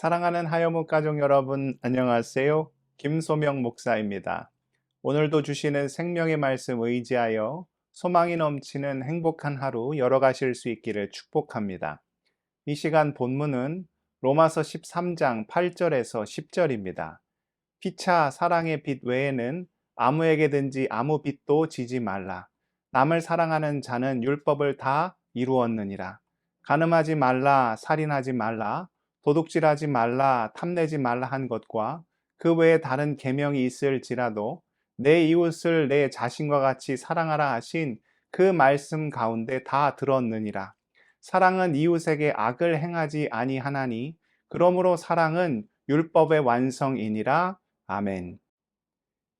사랑하는 하여무 가족 여러분, 안녕하세요. 김소명 목사입니다. 오늘도 주시는 생명의 말씀 의지하여 소망이 넘치는 행복한 하루 열어가실 수 있기를 축복합니다. 이 시간 본문은 로마서 13장 8절에서 10절입니다. 피차 사랑의 빛 외에는 아무에게든지 아무 빛도 지지 말라. 남을 사랑하는 자는 율법을 다 이루었느니라. 간음하지 말라, 살인하지 말라, 도둑질하지 말라, 탐내지 말라 한 것과 그 외에 다른 계명이 있을지라도 내 이웃을 내 자신과 같이 사랑하라 하신 그 말씀 가운데 다 들었느니라. 사랑은 이웃에게 악을 행하지 아니하나니 그러므로 사랑은 율법의 완성이니라. 아멘.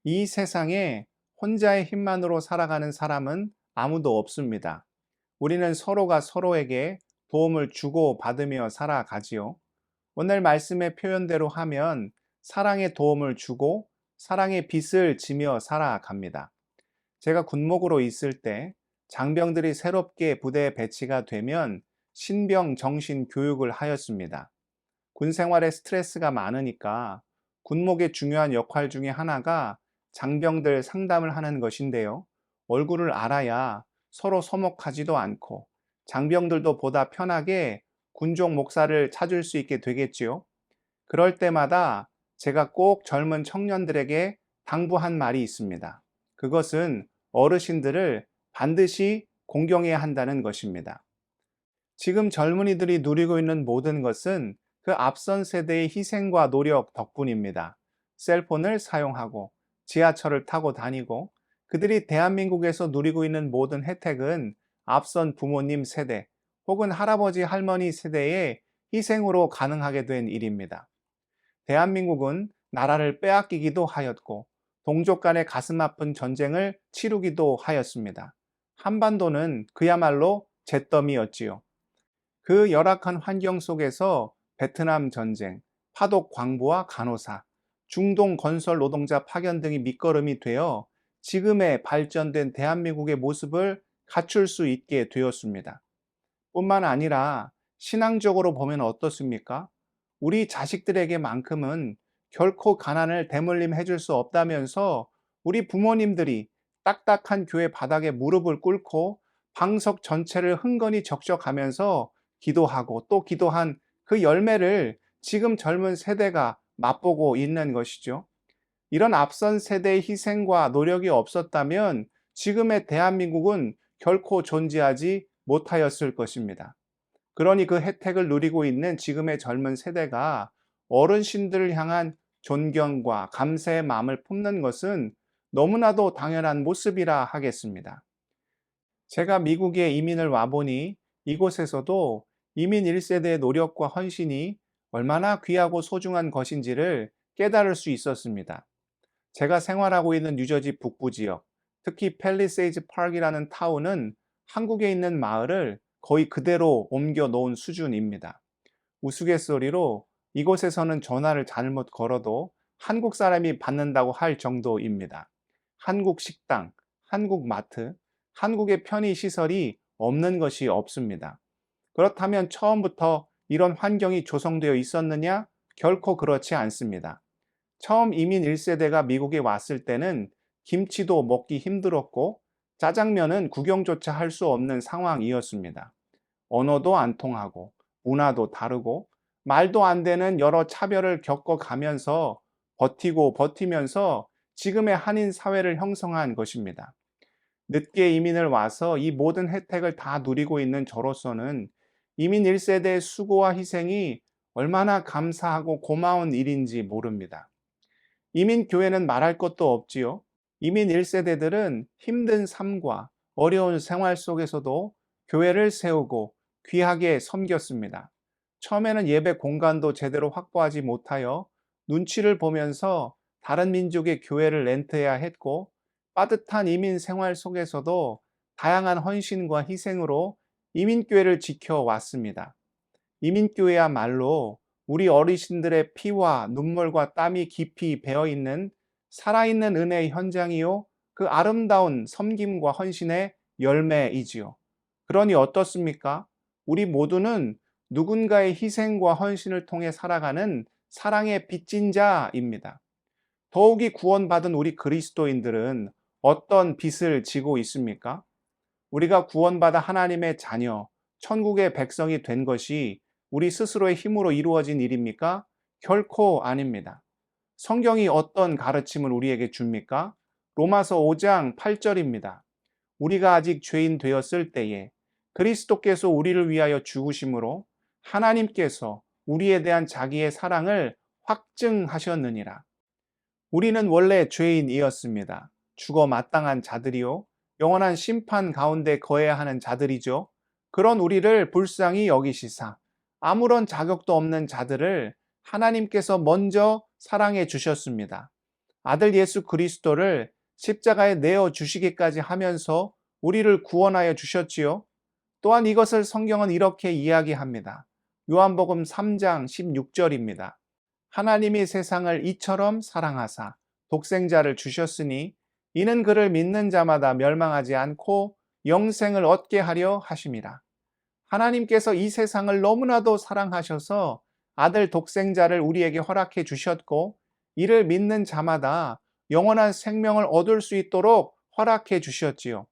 이 세상에 혼자의 힘만으로 살아가는 사람은 아무도 없습니다. 우리는 서로가 서로에게 도움을 주고 받으며 살아가지요. 오늘 말씀의 표현대로 하면 사랑의 도움을 주고 사랑의 빚을 지며 살아갑니다. 제가 군목으로 있을 때 장병들이 새롭게 부대에 배치가 되면 신병 정신 교육을 하였습니다. 군 생활에 스트레스가 많으니까 군목의 중요한 역할 중에 하나가 장병들 상담을 하는 것인데요. 얼굴을 알아야 서로 서먹하지도 않고 장병들도 보다 편하게 군종 목사를 찾을 수 있게 되겠지요. 그럴 때마다 제가 꼭 젊은 청년들에게 당부한 말이 있습니다. 그것은 어르신들을 반드시 공경해야 한다는 것입니다. 지금 젊은이들이 누리고 있는 모든 것은 그 앞선 세대의 희생과 노력 덕분입니다. 셀폰을 사용하고 지하철을 타고 다니고 그들이 대한민국에서 누리고 있는 모든 혜택은 앞선 부모님 세대 혹은 할아버지 할머니 세대의 희생으로 가능하게 된 일입니다. 대한민국은 나라를 빼앗기기도 하였고 동족 간의 가슴 아픈 전쟁을 치르기도 하였습니다. 한반도는 그야말로 잿더미였지요. 그 열악한 환경 속에서 베트남 전쟁, 파독 광부와 간호사, 중동 건설 노동자 파견 등이 밑거름이 되어 지금의 발전된 대한민국의 모습을 갖출 수 있게 되었습니다. 뿐만 아니라 신앙적으로 보면 어떻습니까? 우리 자식들에게만큼은 결코 가난을 대물림해 줄 수 없다면서 우리 부모님들이 딱딱한 교회 바닥에 무릎을 꿇고 방석 전체를 흥건히 적셔가면서 기도하고 또 기도한 그 열매를 지금 젊은 세대가 맛보고 있는 것이죠. 이런 앞선 세대의 희생과 노력이 없었다면 지금의 대한민국은 결코 존재하지 못하였을 것입니다. 그러니 그 혜택을 누리고 있는 지금의 젊은 세대가 어르신들을 향한 존경과 감사의 마음을 품는 것은 너무나도 당연한 모습이라 하겠습니다. 제가 미국에 이민을 와보니 이곳에서도 이민 1세대의 노력과 헌신이 얼마나 귀하고 소중한 것인지를 깨달을 수 있었습니다. 제가 생활하고 있는 뉴저지 북부 지역, 특히 팰리세이즈 파크이라는 타운은 한국에 있는 마을을 거의 그대로 옮겨 놓은 수준입니다. 우스갯소리로 이곳에서는 전화를 잘못 걸어도 한국 사람이 받는다고 할 정도입니다. 한국 식당, 한국 마트, 한국의 편의 시설이 없는 것이 없습니다. 그렇다면 처음부터 이런 환경이 조성되어 있었느냐? 결코 그렇지 않습니다. 처음 이민 1세대가 미국에 왔을 때는 김치도 먹기 힘들었고 짜장면은 구경조차 할 수 없는 상황이었습니다. 언어도 안 통하고 문화도 다르고 말도 안 되는 여러 차별을 겪어가면서 버티고 버티면서 지금의 한인 사회를 형성한 것입니다. 늦게 이민을 와서 이 모든 혜택을 다 누리고 있는 저로서는 이민 1세대의 수고와 희생이 얼마나 감사하고 고마운 일인지 모릅니다. 이민교회는 말할 것도 없지요. 이민 1세대들은 힘든 삶과 어려운 생활 속에서도 교회를 세우고 귀하게 섬겼습니다. 처음에는 예배 공간도 제대로 확보하지 못하여 눈치를 보면서 다른 민족의 교회를 렌트해야 했고 빠듯한 이민 생활 속에서도 다양한 헌신과 희생으로 이민교회를 지켜왔습니다. 이민교회야말로 우리 어르신들의 피와 눈물과 땀이 깊이 배어있는 살아있는 은혜의 현장이요. 그 아름다운 섬김과 헌신의 열매이지요. 그러니 어떻습니까? 우리 모두는 누군가의 희생과 헌신을 통해 살아가는 사랑의 빚진 자입니다. 더욱이 구원받은 우리 그리스도인들은 어떤 빚을 지고 있습니까? 우리가 구원받아 하나님의 자녀, 천국의 백성이 된 것이 우리 스스로의 힘으로 이루어진 일입니까? 결코 아닙니다. 성경이 어떤 가르침을 우리에게 줍니까? 로마서 5장 8절입니다. 우리가 아직 죄인 되었을 때에 그리스도께서 우리를 위하여 죽으심으로 하나님께서 우리에 대한 자기의 사랑을 확증하셨느니라. 우리는 원래 죄인이었습니다. 죽어 마땅한 자들이요, 영원한 심판 가운데 거해야 하는 자들이죠. 그런 우리를 불쌍히 여기시사 아무런 자격도 없는 자들을 하나님께서 먼저 사랑해 주셨습니다. 아들 예수 그리스도를 십자가에 내어 주시기까지 하면서 우리를 구원하여 주셨지요. 또한 이것을 성경은 이렇게 이야기합니다. 요한복음 3장 16절입니다. 하나님이 세상을 이처럼 사랑하사 독생자를 주셨으니 이는 그를 믿는 자마다 멸망하지 않고 영생을 얻게 하려 하심이라. 하나님께서 이 세상을 너무나도 사랑하셔서 아들 독생자를 우리에게 허락해 주셨고 이를 믿는 자마다 영원한 생명을 얻을 수 있도록 허락해 주셨지요.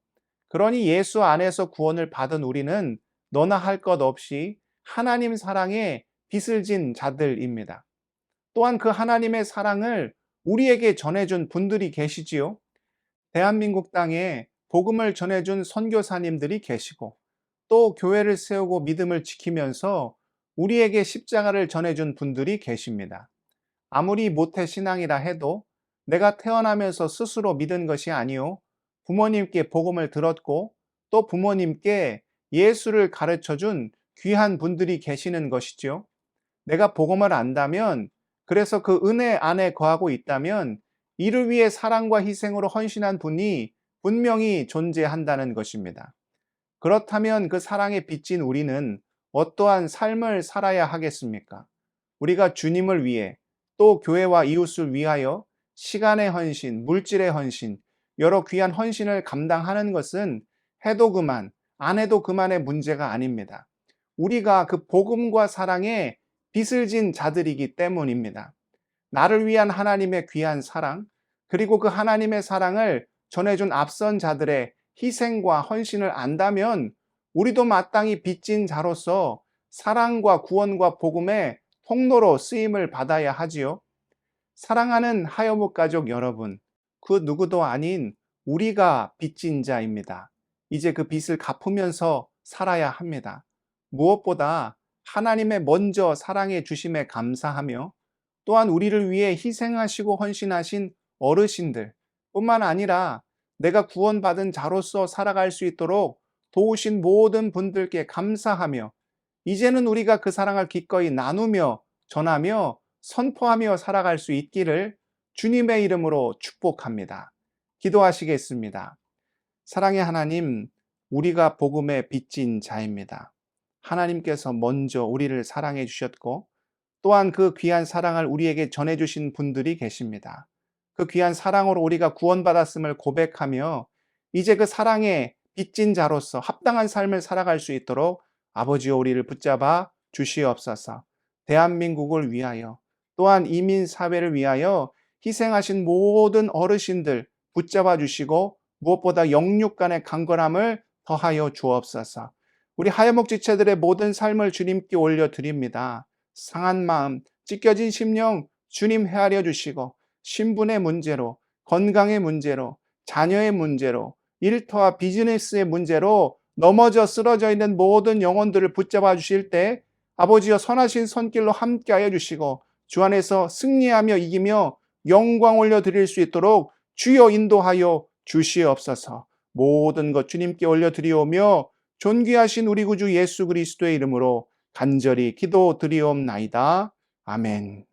그러니 예수 안에서 구원을 받은 우리는 너나 할 것 없이 하나님 사랑에 빚을 진 자들입니다. 또한 그 하나님의 사랑을 우리에게 전해준 분들이 계시지요. 대한민국 땅에 복음을 전해준 선교사님들이 계시고 또 교회를 세우고 믿음을 지키면서 우리에게 십자가를 전해준 분들이 계십니다. 아무리 모태신앙이라 해도 내가 태어나면서 스스로 믿은 것이 아니요 부모님께 복음을 들었고 또 부모님께 예수를 가르쳐준 귀한 분들이 계시는 것이죠. 내가 복음을 안다면, 그래서 그 은혜 안에 거하고 있다면 이를 위해 사랑과 희생으로 헌신한 분이 분명히 존재한다는 것입니다. 그렇다면 그 사랑에 빚진 우리는 어떠한 삶을 살아야 하겠습니까? 우리가 주님을 위해 또 교회와 이웃을 위하여 시간의 헌신, 물질의 헌신, 여러 귀한 헌신을 감당하는 것은 해도 그만, 안 해도 그만의 문제가 아닙니다. 우리가 그 복음과 사랑에 빚을 진 자들이기 때문입니다. 나를 위한 하나님의 귀한 사랑, 그리고 그 하나님의 사랑을 전해준 앞선 자들의 희생과 헌신을 안다면 우리도 마땅히 빚진 자로서 사랑과 구원과 복음의 통로로 쓰임을 받아야 하지요. 사랑하는 하여묵 가족 여러분, 그 누구도 아닌 우리가 빚진 자입니다. 이제 그 빚을 갚으면서 살아야 합니다. 무엇보다 하나님의 먼저 사랑해 주심에 감사하며 또한 우리를 위해 희생하시고 헌신하신 어르신들 뿐만 아니라 내가 구원받은 자로서 살아갈 수 있도록 도우신 모든 분들께 감사하며 이제는 우리가 그 사랑을 기꺼이 나누며 전하며 선포하며 살아갈 수 있기를 주님의 이름으로 축복합니다. 기도하시겠습니다. 사랑의 하나님, 우리가 복음에 빚진 자입니다. 하나님께서 먼저 우리를 사랑해 주셨고 또한 그 귀한 사랑을 우리에게 전해주신 분들이 계십니다. 그 귀한 사랑으로 우리가 구원받았음을 고백하며 이제 그 사랑에 빚진 자로서 합당한 삶을 살아갈 수 있도록 아버지여 우리를 붙잡아 주시옵소서. 대한민국을 위하여 또한 이민사회를 위하여 희생하신 모든 어르신들 붙잡아 주시고 무엇보다 영육 간의 강건함을 더하여 주옵소서. 우리 하여목 지체들의 모든 삶을 주님께 올려드립니다. 상한 마음, 찢겨진 심령 주님 헤아려 주시고 신분의 문제로, 건강의 문제로, 자녀의 문제로, 일터와 비즈니스의 문제로 넘어져 쓰러져 있는 모든 영혼들을 붙잡아 주실 때 아버지여 선하신 손길로 함께하여 주시고 주 안에서 승리하며 이기며 영광 올려드릴 수 있도록 주여 인도하여 주시옵소서. 모든 것 주님께 올려드리오며 존귀하신 우리 구주 예수 그리스도의 이름으로 간절히 기도드리옵나이다. 아멘.